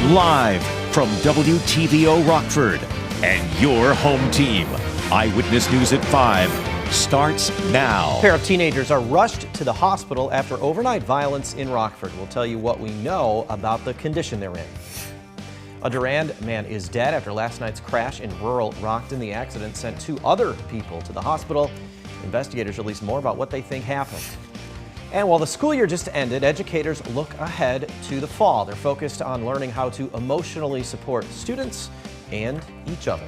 Live from WTVO Rockford and your home team. Eyewitness News at 5 starts now. A pair of teenagers are rushed to the hospital after overnight violence in Rockford. We'll tell you what we know about the condition they're in. A Durand man is dead after last night's crash in rural Rockton. The accident sent 2 other people to the hospital. Investigators released more about what they think happened. And while the school year just ended, educators look ahead to the fall. They're focused on learning how to emotionally support students and each other.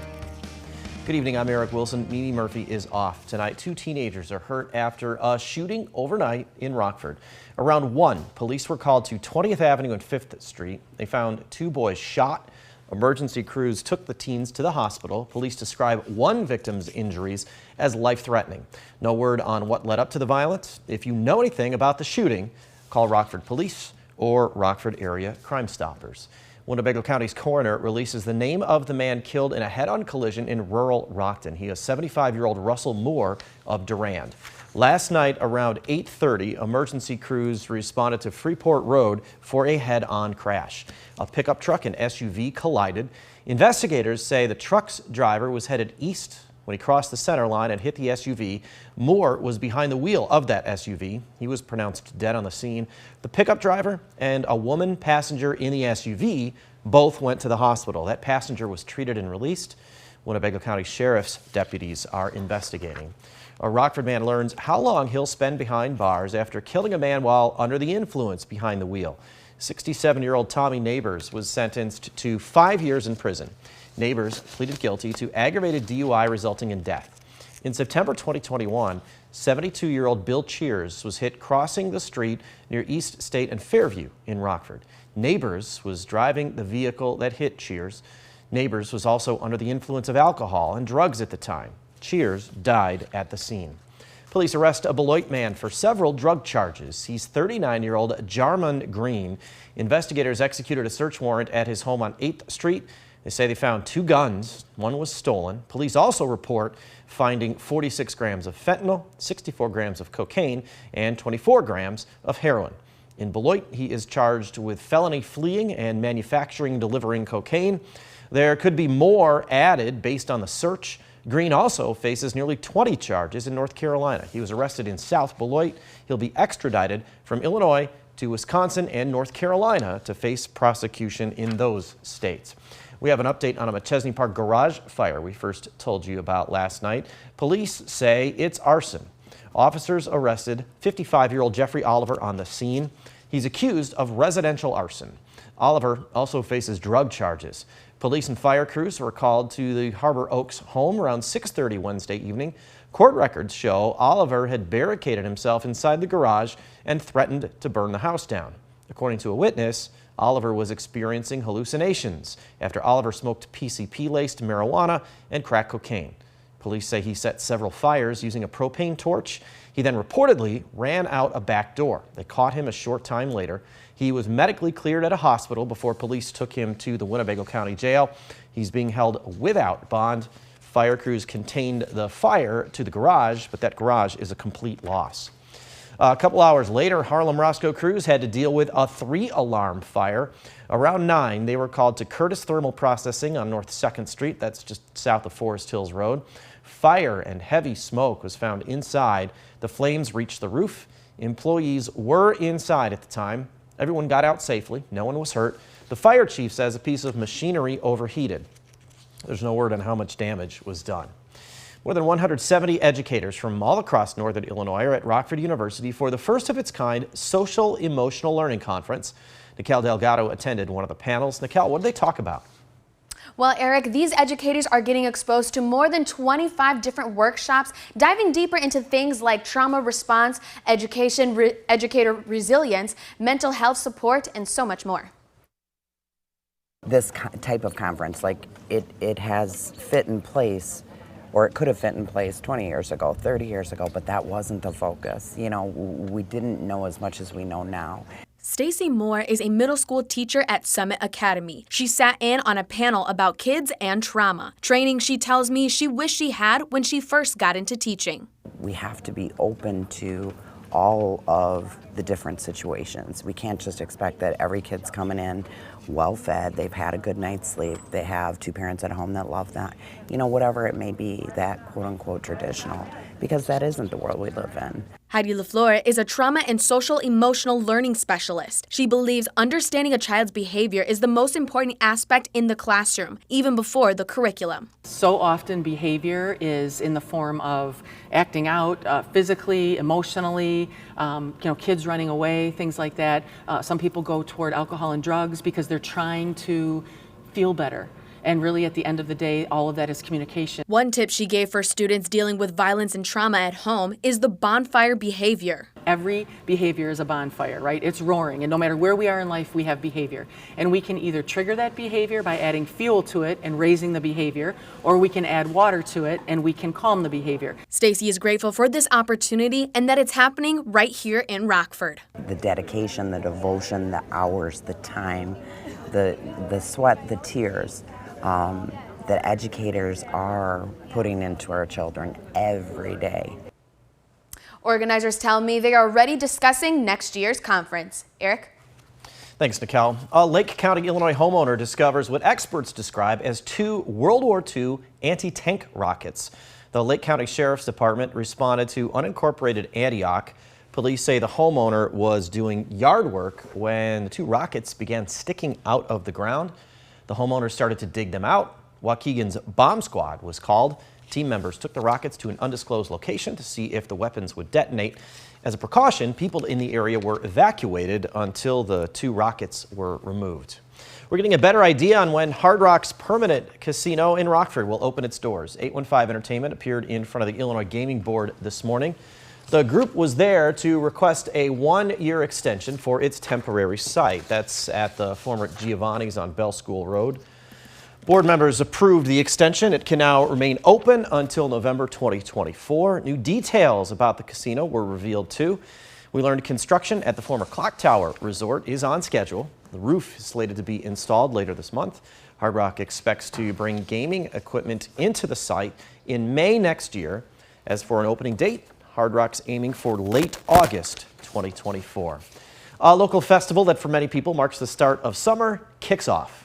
Good evening, I'm Eric Wilson. Mimi Murphy is off tonight. 2 teenagers are hurt after a shooting overnight in Rockford. Around 1, police were called to 20th Avenue and 5th Street. They found 2 boys shot. Emergency crews took the teens to the hospital. Police describe one victim's injuries as life-threatening. No word on what led up to the violence. If you know anything about the shooting, call Rockford Police or Rockford Area Crime Stoppers. Winnebago County's coroner releases the name of the man killed in a head-on collision in rural Rockton. He is 75-year-old Russell Moore of Durand. Last night around 8:30, emergency crews responded to Freeport Road for a head-on crash. A pickup truck and SUV collided. Investigators say the truck's driver was headed east when he crossed the center line and hit the SUV. Moore was behind the wheel of that SUV. He was pronounced dead on the scene. The pickup driver and a woman passenger in the SUV both went to the hospital. That passenger was treated and released. Winnebago County Sheriff's deputies are investigating. A Rockford man learns how long he'll spend behind bars after killing a man while under the influence behind the wheel. 67-year-old Tommy Neighbors was sentenced to 5 years in prison. Neighbors pleaded guilty to aggravated DUI resulting in death. In September 2021, 72-year-old Bill Cheers was hit crossing the street near East State and Fairview in Rockford. Neighbors was driving the vehicle that hit Cheers. Neighbors was also under the influence of alcohol and drugs at the time. Cheers died at the scene. Police arrest a Beloit man for several drug charges. He's 39-year-old Jarman Green. Investigators executed a search warrant at his home on 8th Street. They say they found 2 guns. One was stolen. Police also report finding 46 grams of fentanyl, 64 grams of cocaine, and 24 grams of heroin. In Beloit, he is charged with felony fleeing and manufacturing delivering cocaine. There could be more added based on the search. Green also faces nearly 20 charges in North Carolina. He was arrested in South Beloit. He'll be extradited from Illinois to Wisconsin and North Carolina to face prosecution in those states. We have an update on a McChesney Park garage fire we first told you about last night. Police say it's arson. Officers arrested 55-year-old Jeffrey Oliver on the scene. He's accused of residential arson. Oliver also faces drug charges. Police and fire crews were called to the Harbor Oaks home around 6:30 Wednesday evening. Court records show Oliver had barricaded himself inside the garage and threatened to burn the house down. According to a witness, Oliver was experiencing hallucinations after Oliver smoked PCP-laced marijuana and crack cocaine. Police say he set several fires using a propane torch. He then reportedly ran out a back door. They caught him a short time later. He was medically cleared at a hospital before police took him to the Winnebago County Jail. He's being held without bond. Fire crews contained the fire to the garage, but that garage is a complete loss. A couple hours later, Harlem Roscoe crews had to deal with a 3-alarm fire. Around 9, they were called to Curtis Thermal Processing on North 2nd Street. That's just south of Forest Hills Road. Fire and heavy smoke was found inside. The flames reached the roof. Employees were inside at the time. Everyone got out safely. No one was hurt. The fire chief says a piece of machinery overheated. There's no word on how much damage was done. More than 170 educators from all across northern Illinois are at Rockford University for the first of its kind Social Emotional Learning Conference. Nikel Delgado attended one of the panels. Nikel, what did they talk about? Well, Eric, these educators are getting exposed to more than 25 different workshops, diving deeper into things like trauma response, educator resilience, mental health support, and so much more. This type of conference, like it has fit in place, or it could have fit in place 20 years ago, 30 years ago, but that wasn't the focus. You know, we didn't know as much as we know now. Stacy Moore is a middle school teacher at Summit Academy. She sat in on a panel about kids and trauma, training she tells me she wished she had when she first got into teaching. We have to be open to all of the different situations. We can't just expect that every kid's coming in well fed, they've had a good night's sleep, they have two parents at home that love them, you know, whatever it may be, that quote unquote traditional, because that isn't the world we live in. Heidi LaFleur is a trauma and social emotional learning specialist. She believes understanding a child's behavior is the most important aspect in the classroom, even before the curriculum. So often behavior is in the form of acting out physically, emotionally, kids running away, things like that. Some people go toward alcohol and drugs because they're trying to feel better. And really, at the end of the day, all of that is communication. One tip she gave for students dealing with violence and trauma at home is the bonfire behavior. Every behavior is a bonfire, right? It's roaring, and no matter where we are in life, we have behavior. And we can either trigger that behavior by adding fuel to it and raising the behavior, or we can add water to it and we can calm the behavior. Stacy is grateful for this opportunity and that it's happening right here in Rockford. The dedication, the devotion, the hours, the time, the sweat, the tears, that educators are putting into our children every day. Organizers tell me they are already discussing next year's conference. Eric? Thanks, Nicole. A Lake County, Illinois homeowner discovers what experts describe as two World War II anti-tank rockets. The Lake County Sheriff's Department responded to unincorporated Antioch. Police say the homeowner was doing yard work when the two rockets began sticking out of the ground. The homeowner started to dig them out. Waukegan's bomb squad was called. Team members took the rockets to an undisclosed location to see if the weapons would detonate. As a precaution, people in the area were evacuated until the two rockets were removed. We're getting a better idea on when Hard Rock's permanent casino in Rockford will open its doors. 815 Entertainment appeared in front of the Illinois Gaming Board this morning. The group was there to request a one-year extension for its temporary site. That's at the former Giovanni's on Bell School Road. Board members approved the extension. It can now remain open until November 2024. New details about the casino were revealed too. We learned construction at the former Clock Tower Resort is on schedule. The roof is slated to be installed later this month. Hard Rock expects to bring gaming equipment into the site in May next year. As for an opening date, Hard Rock's aiming for late August 2024. A local festival that for many people marks the start of summer kicks off.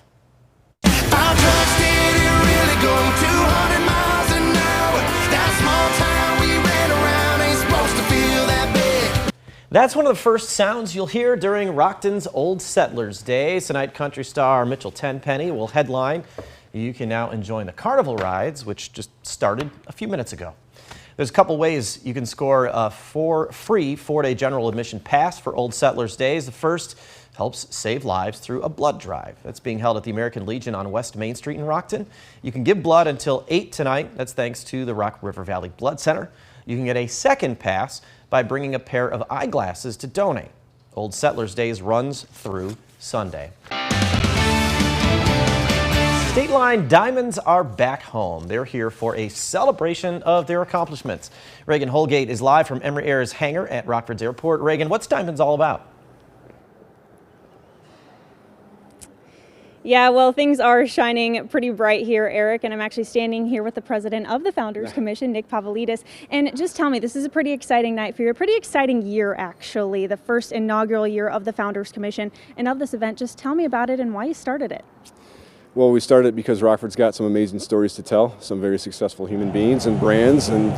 That's one of the first sounds you'll hear during Rockton's Old Settlers Day. Tonight, country star Mitchell Tenpenny will headline. You can now enjoy the carnival rides, which just started a few minutes ago. There's a couple ways you can score a free 4-day general admission pass for Old Settlers Days. The first helps save lives through a blood drive. That's being held at the American Legion on West Main Street in Rockton. You can give blood until 8 tonight. That's thanks to the Rock River Valley Blood Center. You can get a second pass by bringing a pair of eyeglasses to donate. Old Settlers Days runs through Sunday. State Line Diamonds are back home. They're here for a celebration of their accomplishments. Reagan Holgate is live from Emory Air's hangar at Rockford's airport. Reagan, what's Diamonds all about? Yeah, well, things are shining pretty bright here, Eric, and I'm actually standing here with the president of the Founders Commission, Nick Pavlidis. And just tell me, this is a pretty exciting night for you, a pretty exciting year, actually, the first inaugural year of the Founders Commission and of this event. Just tell me about it and why you started it. Well, we started because Rockford's got some amazing stories to tell, some very successful human beings and brands, and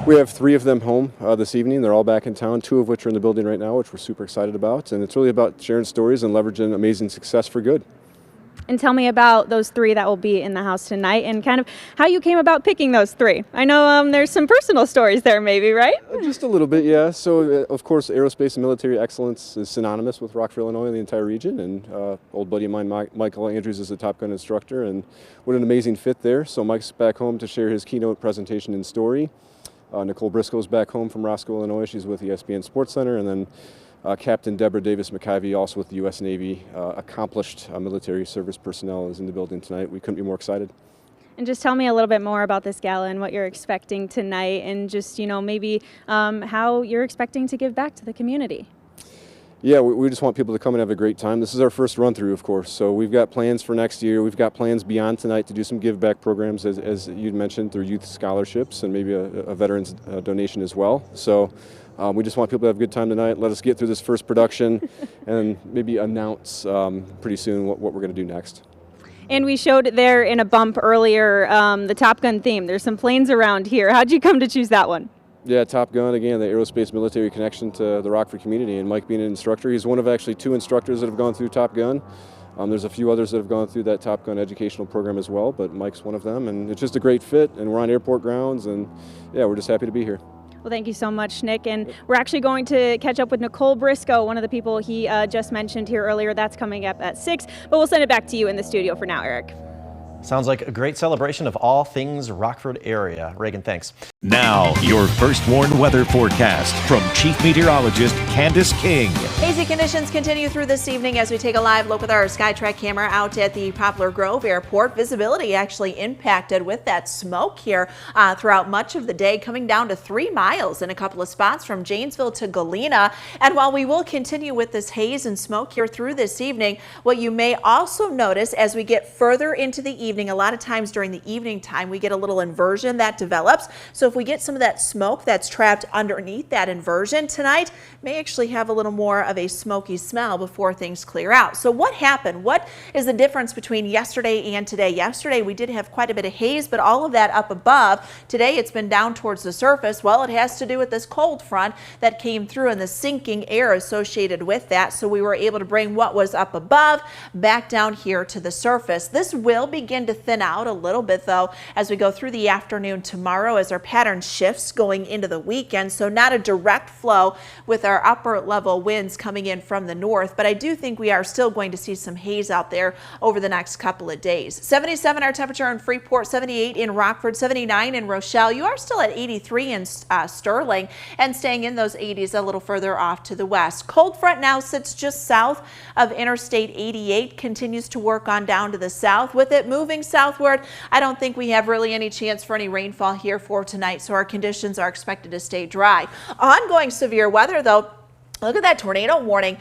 we have 3 of them home this evening. They're all back in town, 2 of which are in the building right now, which we're super excited about. And it's really about sharing stories and leveraging amazing success for good. And tell me about those 3 that will be in the house tonight and kind of how you came about picking those 3. I know there's some personal stories there maybe, right? Just a little bit, yeah. So, of course, aerospace and military excellence is synonymous with Rockford, Illinois, and the entire region. And old buddy of mine, Michael Andrews, is a Top Gun instructor, and what an amazing fit there. So Mike's back home to share his keynote presentation and story. Nicole Briscoe's back home from Roscoe, Illinois. She's with ESPN Sports Center, and then Captain Deborah Davis McIvy, also with the U.S. Navy, accomplished military service personnel, is in the building tonight. We couldn't be more excited. And just tell me a little bit more about this gala and what you're expecting tonight and just, maybe how you're expecting to give back to the community. Yeah, we just want people to come and have a great time. This is our first run through, of course, so we've got plans for next year. We've got plans beyond tonight to do some give back programs, as you mentioned, through youth scholarships and maybe a veterans donation as well. So We just want people to have a good time tonight. Let us get through this first production and maybe announce pretty soon what we're going to do next. And we showed there in a bump earlier the Top Gun theme. There's some planes around here. How'd you come to choose that one? Yeah, Top Gun, again, the aerospace military connection to the Rockford community, and Mike being an instructor. He's one of actually 2 instructors that have gone through Top Gun. There's a few others that have gone through that Top Gun educational program as well, but Mike's one of them, and it's just a great fit, and we're on airport grounds, and yeah, we're just happy to be here. Well, thank you so much, Nick. And we're actually going to catch up with Nicole Briscoe, one of the people he just mentioned here earlier. That's coming up at 6, but we'll send it back to you in the studio for now, Eric. Sounds like a great celebration of all things Rockford area. Reagan, thanks. Now, your first warned weather forecast from Chief Meteorologist Candace King. Hazy conditions continue through this evening as we take a live look with our SkyTrack camera out at the Poplar Grove Airport. Visibility actually impacted with that smoke here throughout much of the day, coming down to 3 miles in a couple of spots from Janesville to Galena. And while we will continue with this haze and smoke here through this evening, what you may also notice as we get further into the evening, a lot of times during the evening time, we get a little inversion that develops. So if we get some of that smoke that's trapped underneath that inversion tonight, may actually have a little more of a smoky smell before things clear out. So what happened? What is the difference between yesterday and today? Yesterday we did have quite a bit of haze, but all of that up above. Today it's been down towards the surface. Well, it has to do with this cold front that came through and the sinking air associated with that. So we were able to bring what was up above back down here to the surface. This will begin to thin out a little bit though as we go through the afternoon tomorrow as our pattern shifts going into the weekend. So not a direct flow with our upper level winds coming in from the north, but I do think we are still going to see some haze out there over the next couple of days. 77 our temperature in Freeport, 78 in Rockford, 79 in Rochelle. You are still at 83 in Sterling and staying in those 80s a little further off to the west. Cold front now sits just south of Interstate 88, continues to work on down to the south. With it moving southward, I don't think we have really any chance for any rainfall here for tonight, so our conditions are expected to stay dry. Ongoing severe weather though. Look at that tornado warning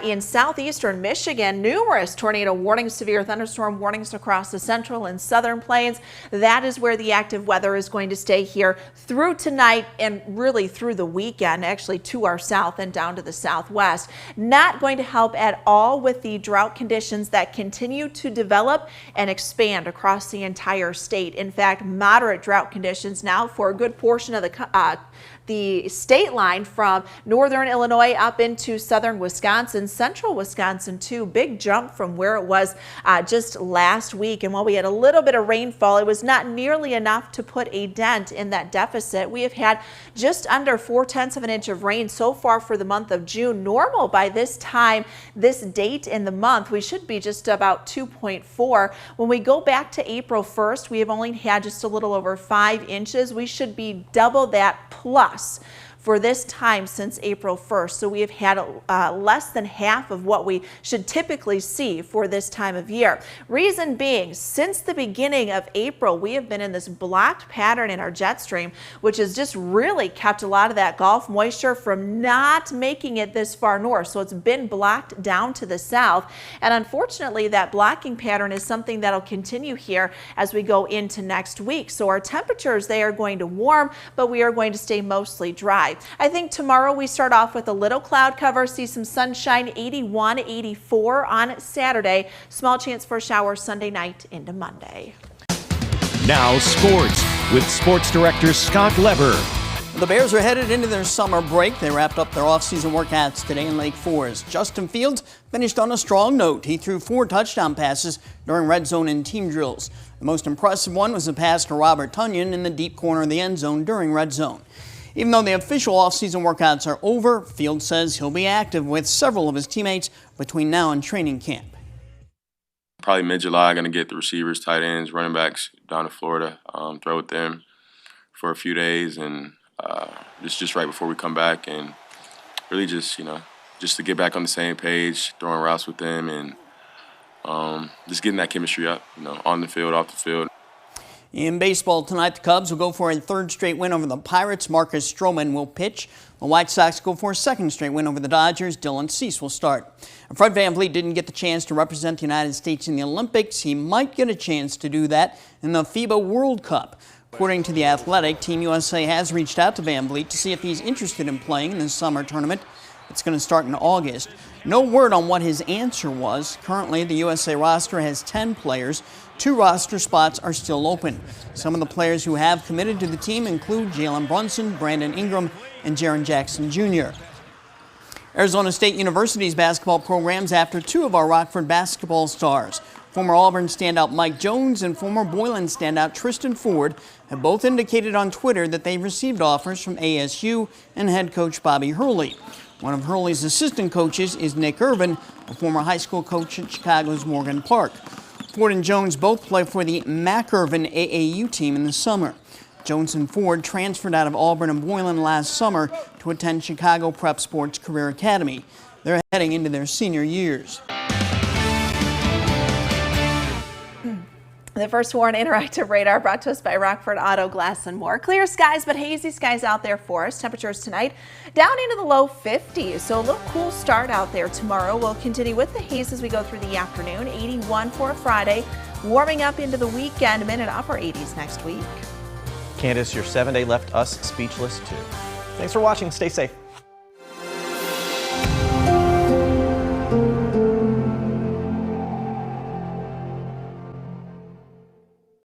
in southeastern Michigan. Numerous tornado warnings, severe thunderstorm warnings across the central and southern plains. That is where the active weather is going to stay here through tonight and really through the weekend, actually to our south and down to the southwest. Not going to help at all with the drought conditions that continue to develop and expand across the entire state. In fact, moderate drought conditions now for a good portion of the state line from northern Illinois up into southern Wisconsin, central Wisconsin too. Big jump from where it was just last week. And while we had a little bit of rainfall, it was not nearly enough to put a dent in that deficit. We have had just under 0.4 of an inch of rain so far for the month of June. Normal by this time, this date in the month, we should be just about 2.4. When we go back to April 1st, we have only had just a little over 5 inches. We should be double that plus for this time since April 1st. So we have had less than half of what we should typically see for this time of year. Reason being, since the beginning of April, we have been in this blocked pattern in our jet stream, which has just really kept a lot of that Gulf moisture from not making it this far north. So it's been blocked down to the south. And unfortunately, that blocking pattern is something that'll continue here as we go into next week. So our temperatures, they are going to warm, but we are going to stay mostly dry. I think tomorrow we start off with a little cloud cover, see some sunshine, 81, 84 on Saturday. Small chance for a shower Sunday night into Monday. Now sports with sports director Scott Leber. The Bears are headed into their summer break. They wrapped up their offseason workouts today in Lake Forest. Justin Fields finished on a strong note. He threw 4 touchdown passes during red zone and team drills. The most impressive one was a pass to Robert Tonyan in the deep corner of the end zone during red zone. Even though the official offseason workouts are over, Fields says he'll be active with several of his teammates between now and training camp. Probably mid-July, going to get the receivers, tight ends, running backs down to Florida, throw with them for a few days, and just right before we come back, and really just to get back on the same page, throwing routes with them, and just getting that chemistry up, on the field, off the field. In baseball tonight, the Cubs will go for a 3rd straight win over the Pirates. Marcus Stroman will pitch. The White Sox go for a 2nd straight win over the Dodgers. Dylan Cease will start. Fred VanVleet didn't get the chance to represent the United States in the Olympics. He might get a chance to do that in the FIBA World Cup. According to The Athletic, Team USA has reached out to Van Vliet to see if he's interested in playing in the summer tournament. It's going to start in August. No word on what his answer was. Currently, the USA roster has 10 players. 2 roster spots are still open. Some of the players who have committed to the team include Jalen Brunson, Brandon Ingram, and Jaren Jackson Jr. Arizona State University's basketball programs after 2 of our Rockford basketball stars. Former Auburn standout Mike Jones and former Boylan standout Tristan Ford have both indicated on Twitter that they received offers from ASU and head coach Bobby Hurley. One of Hurley's assistant coaches is Nick Irvin, a former high school coach at Chicago's Morgan Park. Ford and Jones both play for the McIrvin AAU team in the summer. Jones and Ford transferred out of Auburn and Boylan last summer to attend Chicago Prep Sports Career Academy. They're heading into their senior years. The first Warren Interactive Radar brought to us by Rockford Auto Glass and More. Clear skies, but hazy skies out there for us. Temperatures tonight down into the low 50s, so a little cool start out there tomorrow. We'll continue with the haze as we go through the afternoon. 81 for Friday, warming up into the weekend, mid and upper 80s next week. Candace, your 7-day left us speechless too. Thanks for watching. Stay safe.